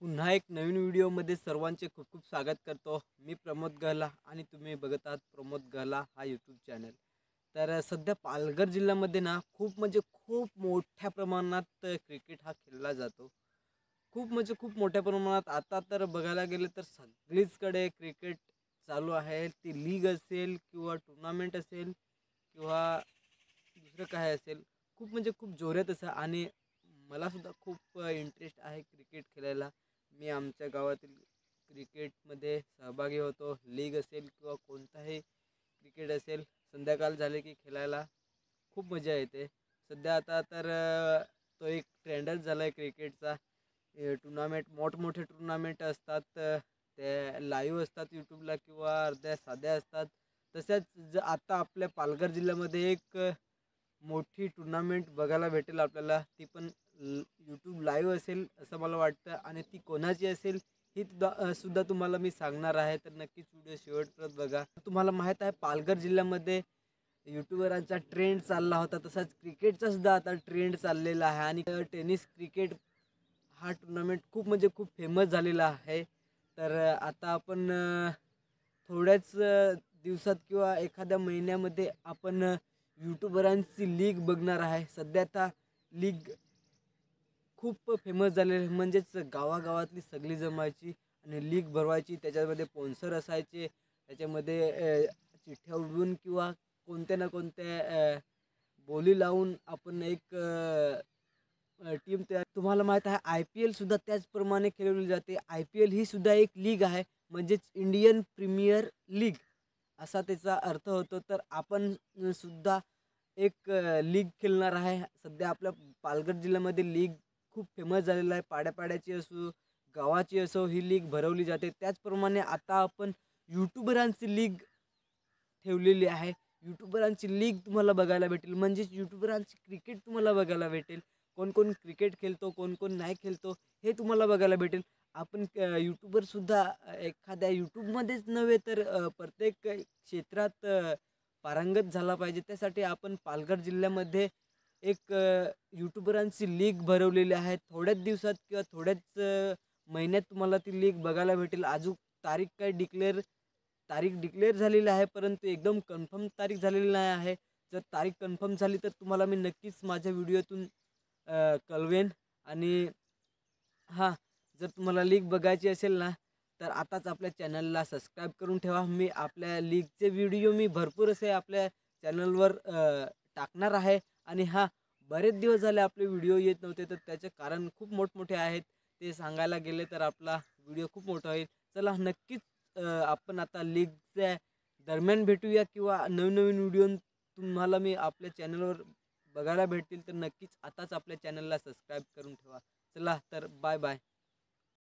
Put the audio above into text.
पुन्हा एक नवीन व्हिडिओमध्ये सर्वांचे खूप खूप स्वागत करतो। मी प्रमोद गहला आणि तुम्ही बघत आहात प्रमोद गहला हा यूट्यूब चॅनल। तर सध्या पालघर जिल्ह्यामध्ये ना खूप म्हणजे खूप मोठ्या प्रमाणात क्रिकेट हा खेळला जातो। खूप म्हणजे खूप मोठ्या प्रमाणात आता तर बघायला गेलं तर सगळीचकडे क्रिकेट चालू आहे। ती लीग असेल किंवा टुर्नामेंट असेल किंवा दुसरं काय असेल, खूप म्हणजे खूप जोरात असं आणि मला सुद्धा खूप इंटरेस्ट आहे क्रिकेट खेळायला। मी आमच्या गावातील क्रिकेटमध्ये सहभागी होतो। लीग असेल किंवा कोणताही क्रिकेट असेल, संध्याकाळ झाले की खेळायला खूप मजा येते। सध्या आता तर तो एक ट्रेंडच झाला आहे क्रिकेटचा। टुर्नामेंट मोठमोठे टुर्नामेंट असतात, ते लाईव्ह असतात यूट्यूबला किंवा अर्ध्या साध्या असतात। तसेच आता आपल्या पालघर जिल्ह्यामध्ये एक मोठी टुर्नामेंट बघायला भेटेल आपल्याला। ती पण यूट्यूब लाईव्ह असेल असं मला वाटतं आणि ती कोणाची असेल ही सुद्धा तुम्हाला मी सांगणार आहे। तर नक्कीच व्हिडिओ शेवटपर्यंत बघा। तुम्हाला माहीत आहे पालघर जिल्ह्यामध्ये यूट्यूबरांचा ट्रेंड चालला होता, तसाच क्रिकेटचा सुद्धा आता ट्रेंड चाललेला आहे आणि टेनिस क्रिकेट हा टुर्नामेंट खूप म्हणजे खूप फेमस झालेला आहे। तर आता आपण थोड्याच दिवसात किंवा एखाद्या महिन्यामध्ये आपण यूट्यूबरांची लीग बघणार आहे। सध्या आता लीग खूप फेमस झालेले म्हणजेच गावागावातली सगळी जमायची आणि लीग भरवायची। त्याच्यामध्ये स्पॉन्सर असायचे, त्याच्यामध्ये चिठ्ठ्या उडवून किंवा कोणत्या ना कोणत्या बोली लावून आपण एक टीम तयार। तुम्हाला माहीत आहे IPL सुद्धा त्याचप्रमाणे खेळवली जाते। IPL ही सुद्धा एक लीग आहे, म्हणजेच इंडियन प्रीमियर लीग असा त्याचा अर्थ होतो। तर आपण सुद्धा एक लीग खेळणार आहे। सध्या आपल्या पालघर जिल्ह्यामध्ये लीग खूप फेमस झालेला आहे। पाड्यापाड्याची असो गावाची असो ही लीग भरवली जाते। त्याचप्रमाणे आता आपण यूट्यूबरांची लीग ठेवलेली आहे। यूट्यूबरांची लीग तुम्हाला बघायला भेटेल, म्हणजेच यूट्यूबरांची क्रिकेट तुम्हाला बघायला भेटेल। कोण कोण क्रिकेट खेळतो, कोण कोण नाही खेळतो हे तुम्हाला बघायला भेटेल। आपण यूट्यूबरसुद्धा एखाद्या यूट्यूबमध्येच नव्हे तर प्रत्येक क्षेत्रात पारंगत झाला पाहिजे। त्यासाठी आपण पालघर जिल्ह्यामध्ये एक यूट्यूबरांची लीग भरवलेली आहे। थोड्याच दिवसात किंवा थोड्याच महिन्यात तुम्हाला ती लीग बघायला भेटेल। अजून तारीख डिक्लेअर झालेली आहे, परंतु एकदम कन्फर्म तारीख झालेली नाही आहे। जर तारीख कन्फर्म झाली तर तुम्हाला मी नक्कीच माझ्या व्हिडिओतून कळवेन। आणि हां, जर तुम्हाला लीग बघायची असेल ना तर आताच आपल्या चॅनलला सबस्क्राईब करून ठेवा। मी आपल्या लीगचे व्हिडिओ भरपूर असे आपल्या चॅनलवर टाकणार आहे। आणि हां, बरेच दिवस झाले आपले व्हिडिओ येत नव्हते, तर त्याचे कारण खूप मोठमोठे आहेत। ते सांगायला गेले तर आपला व्हिडिओ खूप मोठा होईल। चला नक्कीच आपण आता लीगच्या दरम्यान भेटूया किंवा नवीन नवीन व्हिडिओ तुम्हाला मी आपल्या चॅनलवर बघायला भेटतील। तर नक्कीच आताच आपल्या चॅनलला सबस्क्राईब करून ठेवा। चला तर बाय बाय।